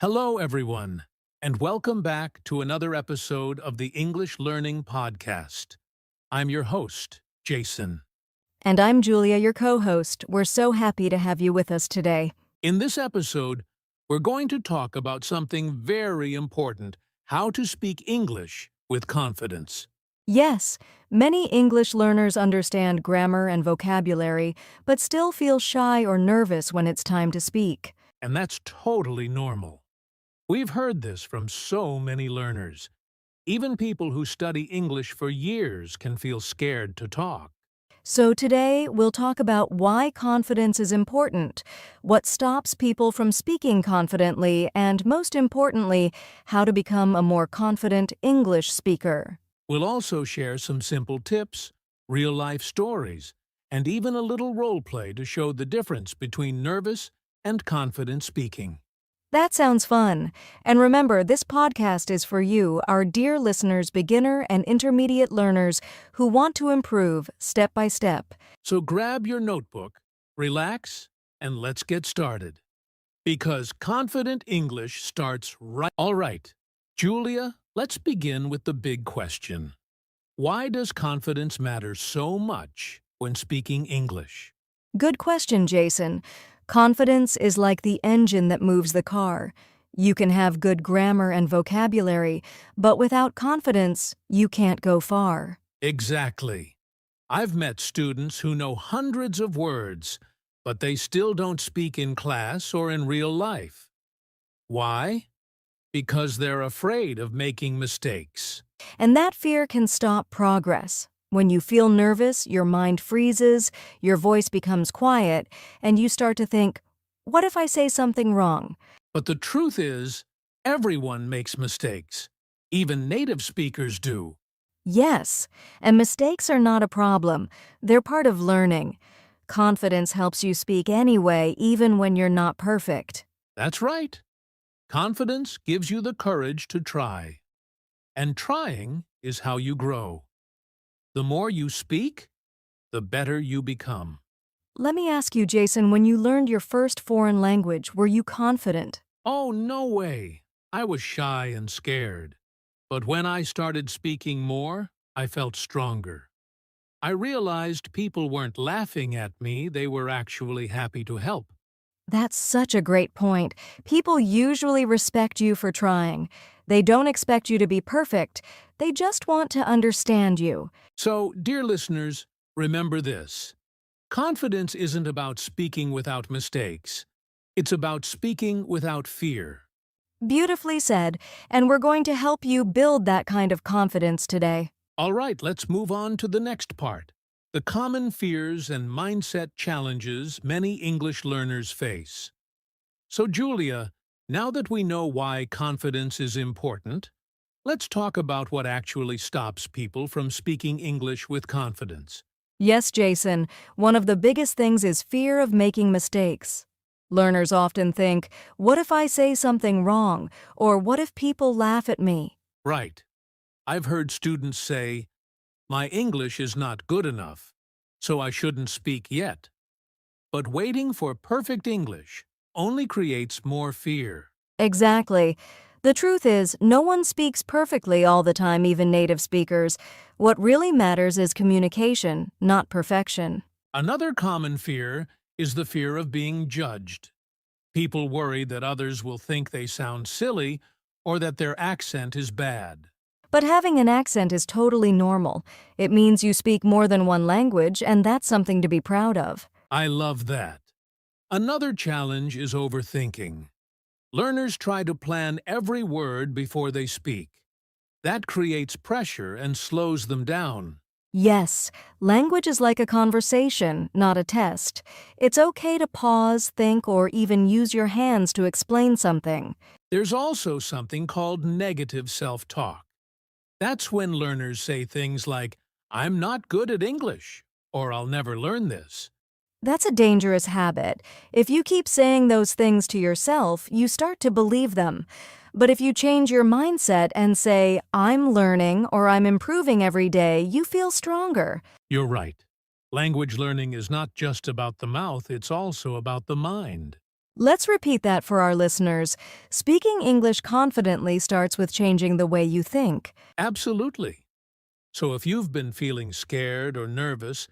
Hello, everyone, and welcome back to another episode of the English Learning Podcast. I'm your host, Jason. And I'm Julia, your co-host. We're so happy to have you with us today. In this episode, we're going to talk about something very important: how to speak English with confidence. Yes, many English learners understand grammar and vocabulary, but still feel shy or nervous when it's time to speak. And that's totally normal. We've heard this from so many learners. Even people who study English for years can feel scared to talk. So today, we'll talk about why confidence is important, what stops people from speaking confidently, and most importantly, how to become a more confident English speaker. We'll also share some simple tips, real-life stories, and even a little role play to show the difference between nervous and confident speaking. That sounds fun. And remember, this podcast is for you, our dear listeners, beginner and intermediate learners who want to improve step by step. So grab your notebook, relax, and let's get started. Because confident English starts right. All right, Julia, let's begin with the big question. Why does confidence matter so much when speaking English? Good question, Jason. Confidence is like the engine that moves the car. You can have good grammar and vocabulary, but without confidence, you can't go far. Exactly. I've met students who know hundreds of words, but they still don't speak in class or in real life. Why? Because they're afraid of making mistakes. And that fear can stop progress. When you feel nervous, your mind freezes, your voice becomes quiet, and you start to think, what if I say something wrong? But the truth is, everyone makes mistakes. Even native speakers do. Yes, and mistakes are not a problem. They're part of learning. Confidence helps you speak anyway, even when you're not perfect. That's right. Confidence gives you the courage to try. And trying is how you grow. The more you speak, the better you become. Let me ask you, Jason, when you learned your first foreign language, were you confident? Oh, no way. I was shy and scared. But when I started speaking more, I felt stronger. I realized people weren't laughing at me, they were actually happy to help. That's such a great point. People usually respect you for trying. They don't expect you to be perfect. They just want to understand you. So, dear listeners, remember this. Confidence isn't about speaking without mistakes. It's about speaking without fear. Beautifully said, and we're going to help you build that kind of confidence today. All right, let's move on to the next part. The common fears and mindset challenges many English learners face. So, Julia, now that we know why confidence is important, let's talk about what actually stops people from speaking English with confidence. Yes, Jason, one of the biggest things is fear of making mistakes. Learners often think, what if I say something wrong? Or what if people laugh at me? Right. I've heard students say, "My English is not good enough, so I shouldn't speak yet." But waiting for perfect English only creates more fear. Exactly. The truth is, no one speaks perfectly all the time, even native speakers. What really matters is communication, not perfection. Another common fear is the fear of being judged. People worry that others will think they sound silly or that their accent is bad. But having an accent is totally normal. It means you speak more than one language, and that's something to be proud of. I love that. Another challenge is overthinking. Learners try to plan every word before they speak. That creates pressure and slows them down. Yes, language is like a conversation, not a test. It's okay to pause, think, or even use your hands to explain something. There's also something called negative self-talk. That's when learners say things like, "I'm not good at English," or "I'll never learn this." That's a dangerous habit. If you keep saying those things to yourself, you start to believe them. But if you change your mindset and say, I'm learning or I'm improving every day, you feel stronger. You're right. Language learning is not just about the mouth, it's also about the mind. Let's repeat that for our listeners. Speaking English confidently starts with changing the way you think. Absolutely. So if you've been feeling scared or nervous,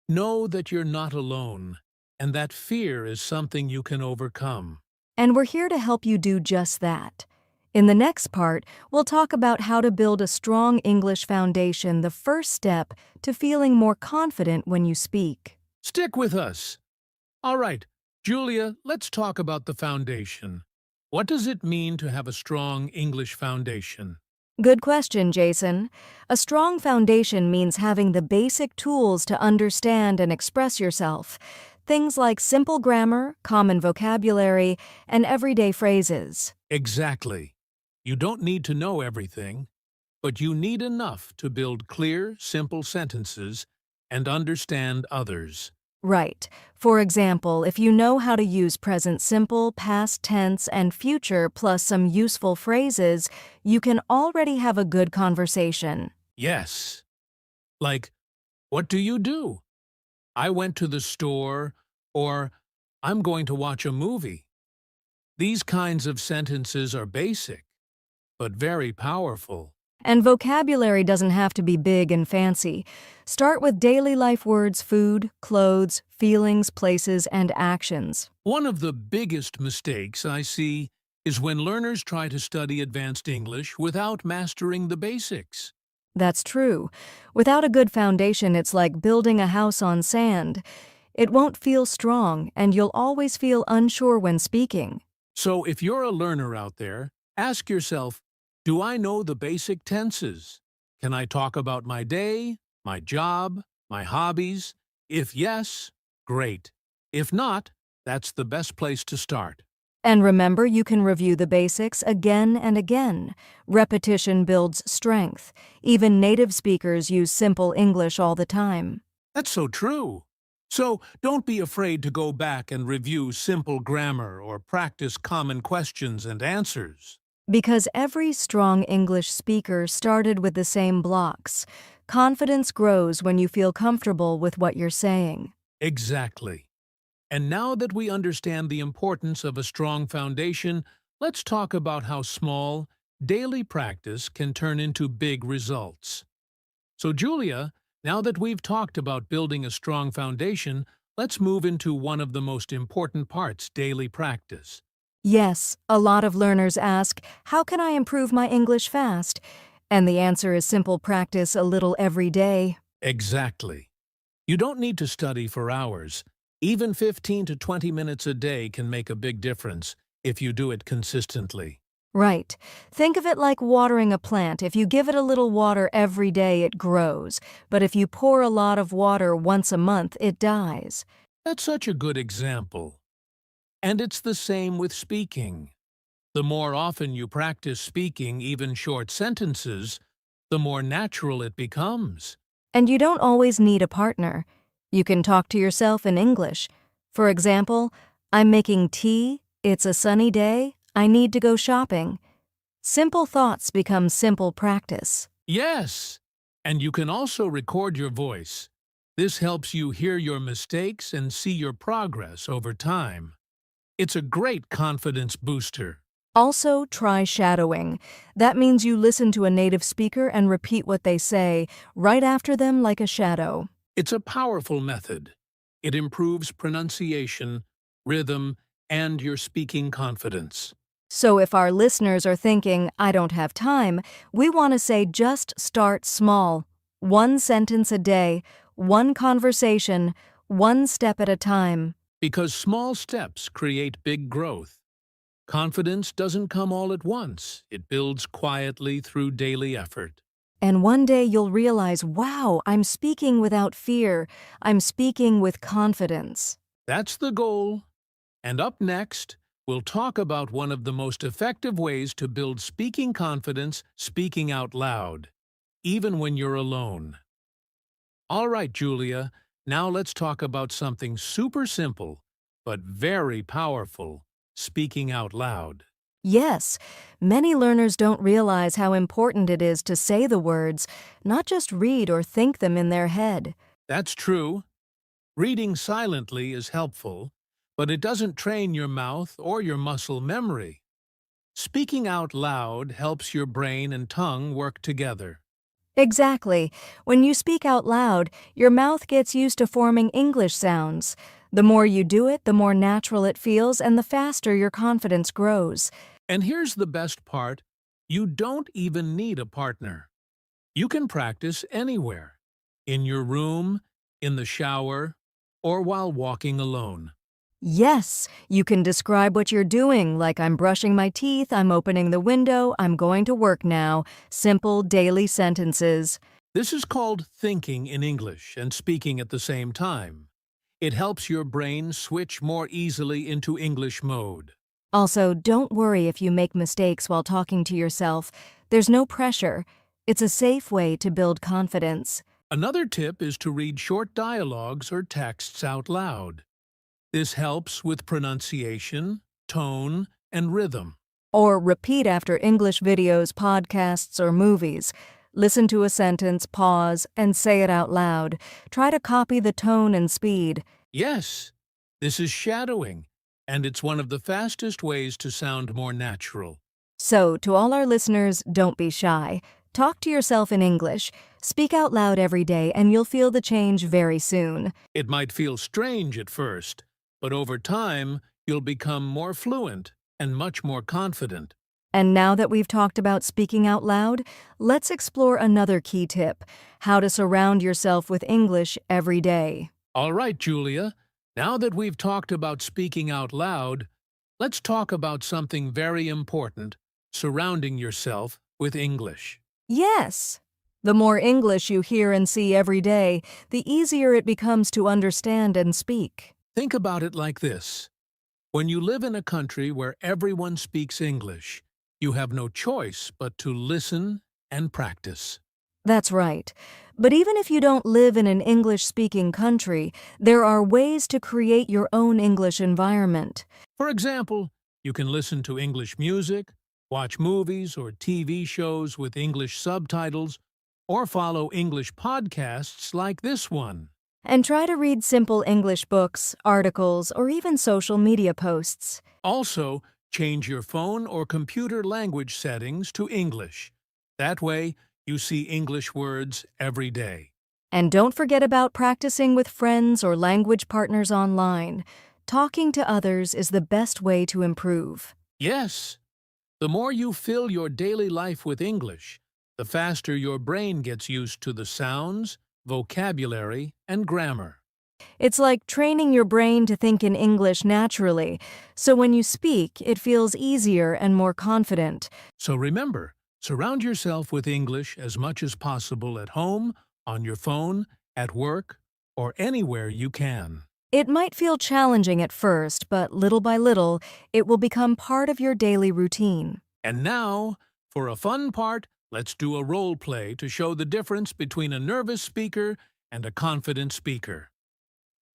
know that you're not alone, and that fear is something you can overcome. And we're here to help you do just that. In the next part, we'll talk about how to build a strong English foundation, the first step to feeling more confident when you speak. Stick with us. All right, Julia, let's talk about the foundation. What does it mean to have a strong English foundation? Good question, Jason. A strong foundation means having the basic tools to understand and express yourself. Things like simple grammar, common vocabulary, and everyday phrases. Exactly. You don't need to know everything, but you need enough to build clear, simple sentences and understand others. Right. For example, if you know how to use present simple, past tense, and future plus some useful phrases, you can already have a good conversation. Yes. Like, what do you do? I went to the store, or I'm going to watch a movie. These kinds of sentences are basic, but very powerful. And vocabulary doesn't have to be big and fancy. Start with daily life words: food, clothes, feelings, places, and actions. One of the biggest mistakes I see is when learners try to study advanced English without mastering the basics. That's true. Without a good foundation, it's like building a house on sand. It won't feel strong, and you'll always feel unsure when speaking. So if you're a learner out there, ask yourself, do I know the basic tenses? Can I talk about my day, my job, my hobbies? If yes, great. If not, that's the best place to start. And remember, you can review the basics again and again. Repetition builds strength. Even native speakers use simple English all the time. That's so true. So don't be afraid to go back and review simple grammar or practice common questions and answers. Because every strong English speaker started with the same blocks. Confidence grows when you feel comfortable with what you're saying. Exactly. And now that we understand the importance of a strong foundation, let's talk about how small, daily practice can turn into big results. So, Julia, now that we've talked about building a strong foundation, let's move into one of the most important parts: daily practice. Yes, a lot of learners ask, how can I improve my English fast? And the answer is simple: practice a little every day. Exactly. You don't need to study for hours. Even 15 to 20 minutes a day can make a big difference if you do it consistently. Right. Think of it like watering a plant. If you give it a little water every day, it grows. But if you pour a lot of water once a month, it dies. That's such a good example. And it's the same with speaking. The more often you practice speaking even short sentences, the more natural it becomes. And you don't always need a partner. You can talk to yourself in English. For example, I'm making tea, it's a sunny day, I need to go shopping. Simple thoughts become simple practice. Yes, and you can also record your voice. This helps you hear your mistakes and see your progress over time. It's a great confidence booster. Also, try shadowing. That means you listen to a native speaker and repeat what they say right after them like a shadow. It's a powerful method. It improves pronunciation, rhythm, and your speaking confidence. So if our listeners are thinking, I don't have time, we want to say just start small. One sentence a day, one conversation, one step at a time. Because small steps create big growth. Confidence doesn't come all at once. It builds quietly through daily effort. And one day you'll realize, wow, I'm speaking without fear. I'm speaking with confidence. That's the goal. And up next, we'll talk about one of the most effective ways to build speaking confidence: speaking out loud, even when you're alone. All right, Julia, now let's talk about something super simple, but very powerful: speaking out loud. Yes, many learners don't realize how important it is to say the words, not just read or think them in their head. That's true. Reading silently is helpful, but it doesn't train your mouth or your muscle memory. Speaking out loud helps your brain and tongue work together. Exactly. When you speak out loud, your mouth gets used to forming English sounds. The more you do it, the more natural it feels and the faster your confidence grows. And here's the best part, you don't even need a partner. You can practice anywhere, in your room, in the shower, or while walking alone. Yes, you can describe what you're doing, like I'm brushing my teeth, I'm opening the window, I'm going to work now. Simple daily sentences. This is called thinking in English and speaking at the same time. It helps your brain switch more easily into English mode. Also, don't worry if you make mistakes while talking to yourself. There's no pressure. It's a safe way to build confidence. Another tip is to read short dialogues or texts out loud. This helps with pronunciation, tone, and rhythm. Or repeat after English videos, podcasts, or movies. Listen to a sentence, pause, and say it out loud. Try to copy the tone and speed. Yes, this is shadowing, and it's one of the fastest ways to sound more natural. So, to all our listeners, don't be shy. Talk to yourself in English. Speak out loud every day, and you'll feel the change very soon. It might feel strange at first, but over time, you'll become more fluent and much more confident. And now that we've talked about speaking out loud, let's explore another key tip: how to surround yourself with English every day. All right, Julia, now that we've talked about speaking out loud, let's talk about something very important, surrounding yourself with English. Yes! The more English you hear and see every day, the easier it becomes to understand and speak. Think about it like this. When you live in a country where everyone speaks English, you have no choice but to listen and practice. That's right. But even if you don't live in an English-speaking country, there are ways to create your own English environment. For example, you can listen to English music, watch movies or TV shows with English subtitles, or follow English podcasts like this one. And try to read simple English books, articles, or even social media posts. Also, change your phone or computer language settings to English. That way, you see English words every day. And don't forget about practicing with friends or language partners online. Talking to others is the best way to improve. Yes, the more you fill your daily life with English, the faster your brain gets used to the sounds, vocabulary, and grammar. It's like training your brain to think in English naturally, so when you speak, it feels easier and more confident. So remember, surround yourself with English as much as possible at home, on your phone, at work, or anywhere you can. It might feel challenging at first, but little by little, it will become part of your daily routine. And now, for a fun part, let's do a role play to show the difference between a nervous speaker and a confident speaker.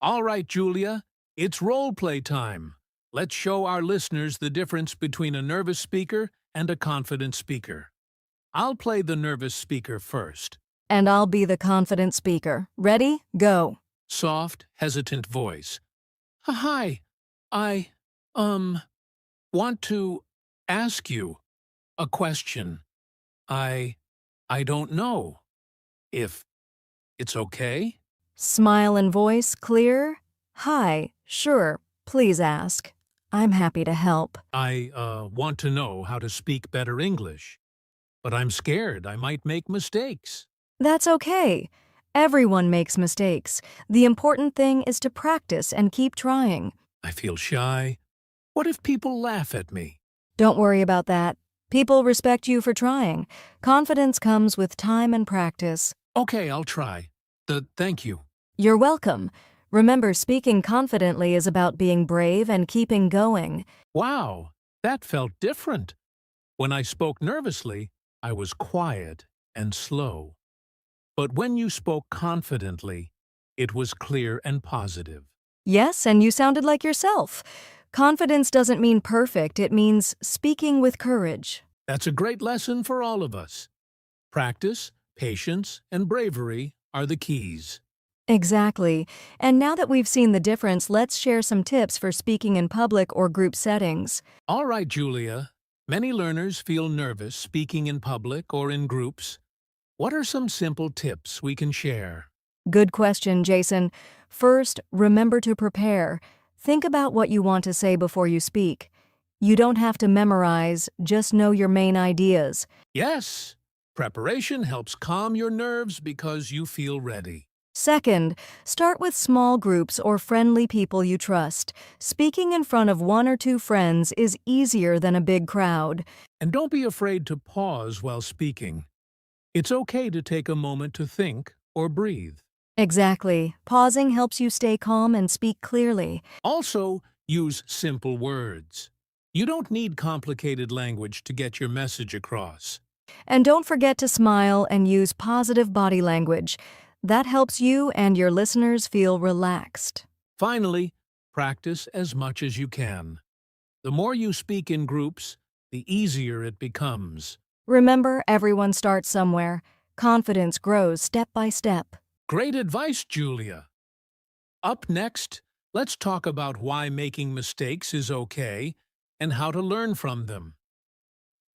All right, Julia, it's role play time. Let's show our listeners the difference between a nervous speaker and a confident speaker. I'll play the nervous speaker first. And I'll be the confident speaker. Ready? Go. Soft, hesitant voice. Hi, I, want to ask you a question. I don't know if it's okay. Smile and voice clear. Hi, sure, please ask. I'm happy to help. I want to know how to speak better English, but I'm scared I might make mistakes. That's okay. Everyone makes mistakes. The important thing is to practice and keep trying. I feel shy. What if people laugh at me? Don't worry about that. People respect you for trying. Confidence comes with time and practice. Okay, I'll try. Thank you. You're welcome. Remember, speaking confidently is about being brave and keeping going. Wow, that felt different. When I spoke nervously, I was quiet and slow. But when you spoke confidently, it was clear and positive. Yes, and you sounded like yourself. Confidence doesn't mean perfect, it means speaking with courage. That's a great lesson for all of us. Practice, patience, and bravery are the keys. Exactly. And now that we've seen the difference, let's share some tips for speaking in public or group settings. All right, Julia. Many learners feel nervous speaking in public or in groups. What are some simple tips we can share? Good question, Jason. First, remember to prepare. Think about what you want to say before you speak. You don't have to memorize, just know your main ideas. Yes, preparation helps calm your nerves because you feel ready. Second, start with small groups or friendly people you trust. Speaking in front of one or two friends is easier than a big crowd. And don't be afraid to pause while speaking. It's okay to take a moment to think or breathe. Exactly. Pausing helps you stay calm and speak clearly. Also, use simple words. You don't need complicated language to get your message across. And don't forget to smile and use positive body language. That helps you and your listeners feel relaxed. Finally, practice as much as you can. The more you speak in groups, the easier it becomes. Remember, everyone starts somewhere. Confidence grows step by step. Great advice, Julia. Up next, let's talk about why making mistakes is okay and how to learn from them.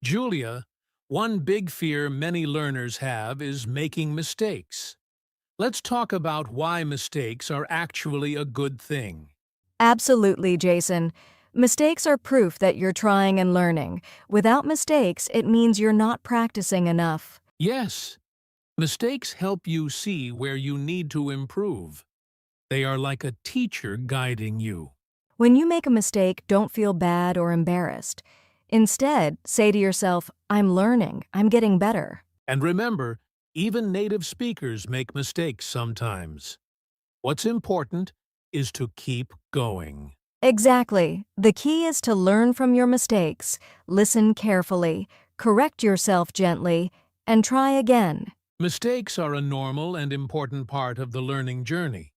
Julia, one big fear many learners have is making mistakes. Let's talk about why mistakes are actually a good thing. Absolutely, Jason. Mistakes are proof that you're trying and learning. Without mistakes, it means you're not practicing enough. Yes, mistakes help you see where you need to improve. They are like a teacher guiding you. When you make a mistake, don't feel bad or embarrassed. Instead, say to yourself, I'm learning, I'm getting better. And remember, even native speakers make mistakes sometimes. What's important is to keep going. Exactly. The key is to learn from your mistakes, listen carefully, correct yourself gently, and try again. Mistakes are a normal and important part of the learning journey.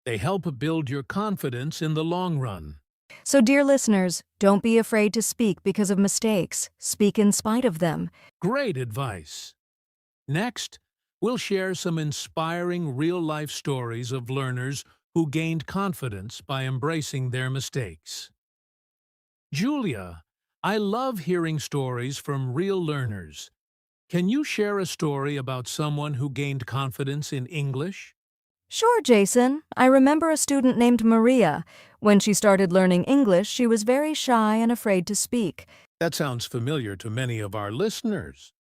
They help build your confidence in the long run. So, dear listeners, don't be afraid to speak because of mistakes. Speak in spite of them. Great advice. Next, we'll share some inspiring real-life stories of learners who gained confidence by embracing their mistakes. Julia, I love hearing stories from real learners. Can you share a story about someone who gained confidence in English? Sure, Jason. I remember a student named Maria. When she started learning English, she was very shy and afraid to speak. That sounds familiar to many of our listeners.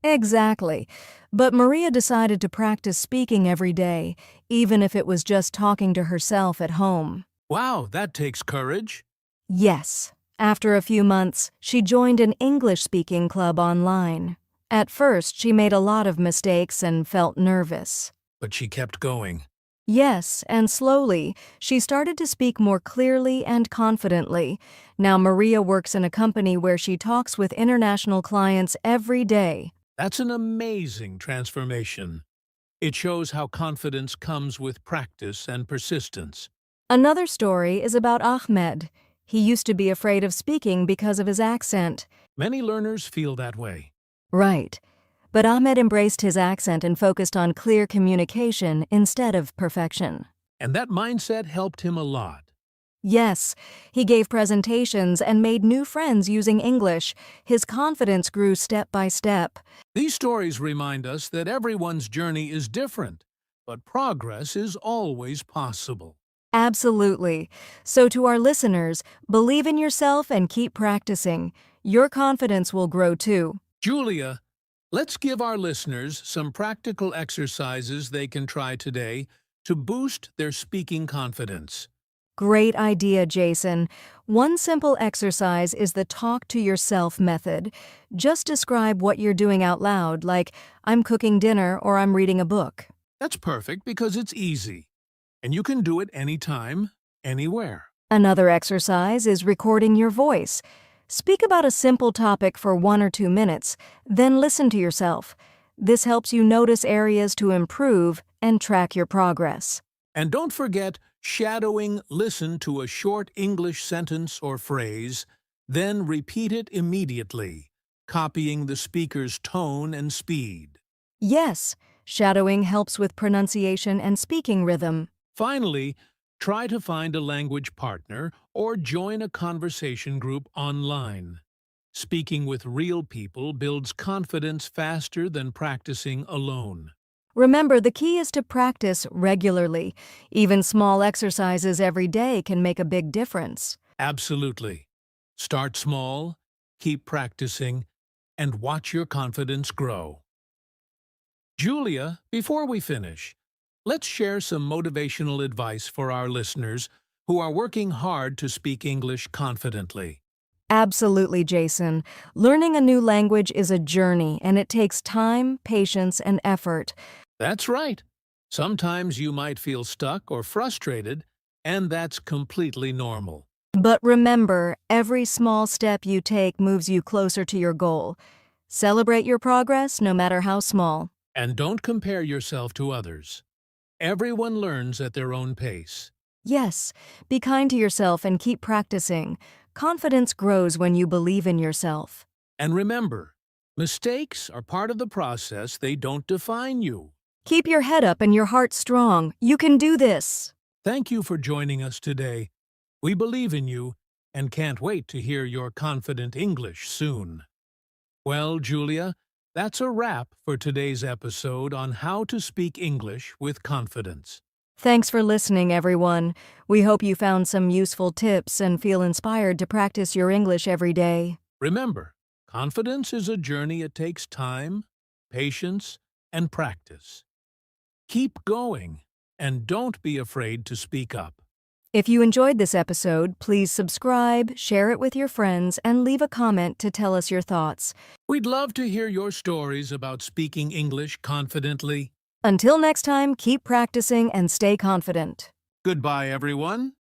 Exactly. But Maria decided to practice speaking every day, even if it was just talking to herself at home. Wow, that takes courage. Yes. After a few months, she joined an English-speaking club online. At first, she made a lot of mistakes and felt nervous. But she kept going. Yes, and slowly, she started to speak more clearly and confidently. Now Maria works in a company where she talks with international clients every day. That's an amazing transformation. It shows how confidence comes with practice and persistence. Another story is about Ahmed. He used to be afraid of speaking because of his accent. Many learners feel that way. Right. But Ahmed embraced his accent and focused on clear communication instead of perfection. And that mindset helped him a lot. Yes, he gave presentations and made new friends using English. His confidence grew step by step. These stories remind us that everyone's journey is different, but progress is always possible. Absolutely. So to our listeners, believe in yourself and keep practicing. Your confidence will grow too. Julia, let's give our listeners some practical exercises they can try today to boost their speaking confidence. Great idea, Jason. One simple exercise is the talk to yourself method. Just describe what you're doing out loud, like, I'm cooking dinner or I'm reading a book. That's perfect because it's easy, and you can do it anytime, anywhere. Another exercise is recording your voice. Speak about a simple topic for 1 or 2 minutes, then listen to yourself. This helps you notice areas to improve and track your progress. And don't forget shadowing. Listen to a short English sentence or phrase, then repeat it immediately, copying the speaker's tone and speed. Yes, Shadowing helps with pronunciation and speaking rhythm. Finally, try to find a language partner or join a conversation group online. Speaking with real people builds confidence faster than practicing alone. Remember, the key is to practice regularly. Even small exercises every day can make a big difference. Absolutely. Start small, keep practicing, and watch your confidence grow. Julia, before we finish, let's share some motivational advice for our listeners who are working hard to speak English confidently. Absolutely, Jason. Learning a new language is a journey, and it takes time, patience, and effort. That's right. Sometimes you might feel stuck or frustrated, and that's completely normal. But remember, every small step you take moves you closer to your goal. Celebrate your progress, no matter how small. And don't compare yourself to others. Everyone learns at their own pace. Yes, be kind to yourself and keep practicing. Confidence grows when you believe in yourself. And remember, mistakes are part of the process, they don't define you. Keep your head up and your heart strong. You can do this. Thank you for joining us today. We believe in you and can't wait to hear your confident English soon. Well, Julia, that's a wrap for today's episode on how to speak English with confidence. Thanks for listening, everyone. We hope you found some useful tips and feel inspired to practice your English every day. Remember, confidence is a journey. It takes time, patience, and practice. Keep going, and don't be afraid to speak up. If you enjoyed this episode, please subscribe, share it with your friends, and leave a comment to tell us your thoughts. We'd love to hear your stories about speaking English confidently. Until next time, keep practicing and stay confident. Goodbye, everyone.